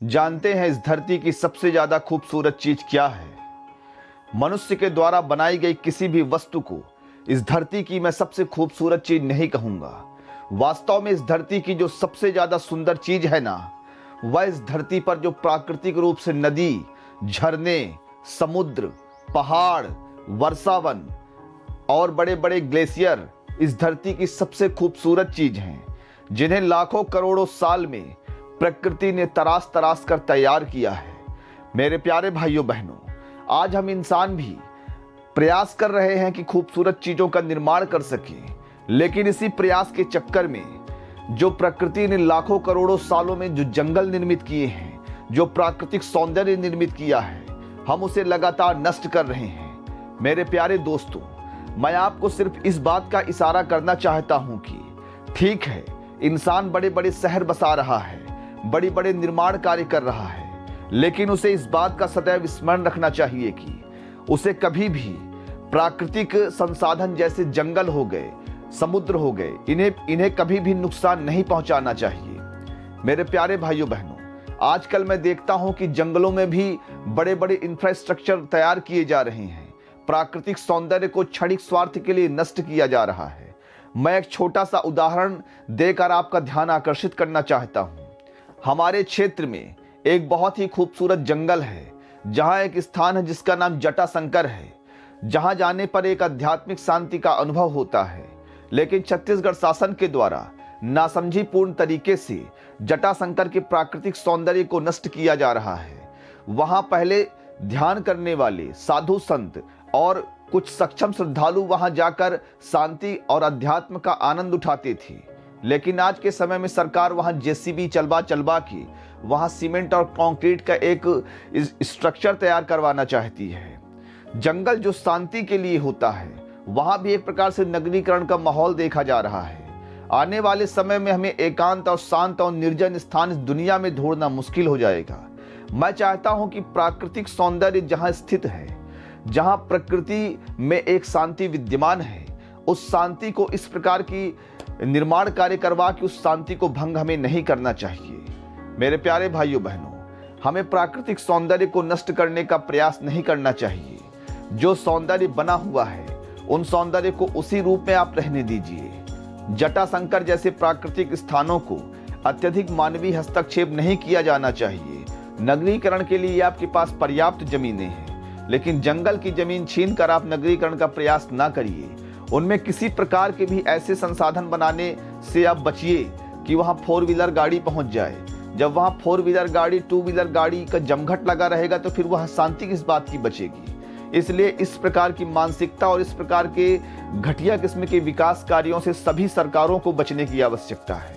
जानते हैं इस धरती की सबसे ज्यादा खूबसूरत चीज क्या है? मनुष्य के द्वारा बनाई गई किसी भी वस्तु को इस धरती की मैं सबसे खूबसूरत चीज नहीं कहूंगा। वास्तव में इस धरती की जो सबसे ज्यादा सुंदर चीज है ना, वह इस धरती पर जो प्राकृतिक रूप से नदी, झरने, समुद्र, पहाड़, वर्षावन और बड़े बड़े ग्लेशियर इस धरती की सबसे खूबसूरत चीज हैं, जिन्हें लाखों करोड़ों साल में प्रकृति ने तराश तराश कर तैयार किया है। मेरे प्यारे भाइयों बहनों, आज हम इंसान भी प्रयास कर रहे हैं कि खूबसूरत चीजों का निर्माण कर सकें, लेकिन इसी प्रयास के चक्कर में जो प्रकृति ने लाखों करोड़ों सालों में जो जंगल निर्मित किए हैं, जो प्राकृतिक सौंदर्य निर्मित किया है, हम उसे लगातार नष्ट कर रहे हैं। मेरे प्यारे दोस्तों, मैं आपको सिर्फ इस बात का इशारा करना चाहता हूं कि ठीक है, इंसान बड़े बड़े शहर बसा रहा है, बड़े बड़े निर्माण कार्य कर रहा है, लेकिन उसे इस बात का सदैव स्मरण रखना चाहिए कि उसे कभी भी प्राकृतिक संसाधन जैसे जंगल हो गए, समुद्र हो गए, इन्हें कभी भी नुकसान नहीं पहुंचाना चाहिए। मेरे प्यारे भाइयों बहनों, आजकल मैं देखता हूं कि जंगलों में भी बड़े बड़े इंफ्रास्ट्रक्चर तैयार किए जा रहे हैं। प्राकृतिक सौंदर्य को क्षणिक स्वार्थ के लिए नष्ट किया जा रहा है। मैं एक छोटा सा उदाहरण देकर आपका ध्यान आकर्षित करना चाहता हूं। हमारे क्षेत्र में एक बहुत ही खूबसूरत जंगल है, जहां एक स्थान है जिसका नाम जटाशंकर है, जहां जाने पर एक आध्यात्मिक शांति का अनुभव होता है। लेकिन छत्तीसगढ़ शासन के द्वारा नासमझी पूर्ण तरीके से जटाशंकर के प्राकृतिक सौंदर्य को नष्ट किया जा रहा है। वहां पहले ध्यान करने वाले साधु संत और कुछ सक्षम श्रद्धालु वहां जाकर शांति और अध्यात्म का आनंद उठाते थे, लेकिन आज के समय में सरकार वहां जेसीबी चलवा के वहां सीमेंट और कंक्रीट का एक स्ट्रक्चर तैयार करवाना चाहती है। जंगल जो शांति के लिए होता है, वहां भी एक प्रकार से नगरीकरण का माहौल देखा जा रहा है। आने वाले समय में हमें एकांत और शांत और निर्जन स्थान इस दुनिया में ढूंढना मुश्किल हो जाएगा। मैं चाहता हूं कि प्राकृतिक सौंदर्य जहां स्थित है, जहां प्रकृति में एक शांति विद्यमान है, उस शांति को इस प्रकार की निर्माण कार्य करवा के उस शांति को भंग हमें नहीं करना चाहिए। मेरे प्यारे भाइयों बहनों, हमें प्राकृतिक सौंदर्य को नष्ट करने का प्रयास नहीं करना चाहिए। जो सौंदर्य बना हुआ है, उन सौंदर्य को उसी रूप में आप रहने दीजिए। जटाशंकर जैसे प्राकृतिक स्थानों को अत्यधिक मानवीय हस्तक्षेप नहीं किया जाना चाहिए। नगरीकरण के लिए आपके पास पर्याप्त जमीनें हैं, लेकिन जंगल की जमीन छीनकर आप नगरीकरण का प्रयास ना करिए। उनमें किसी प्रकार के भी ऐसे संसाधन बनाने से आप बचिए कि वहां 4 व्हीलर गाड़ी पहुंच जाए। जब वहां 4 व्हीलर गाड़ी, 2 व्हीलर गाड़ी का जमघट लगा रहेगा तो फिर वहां शांति किस बात की बचेगी। इसलिए इस प्रकार की मानसिकता और इस प्रकार के घटिया किस्म के विकास कार्यों से सभी सरकारों को बचने की आवश्यकता है।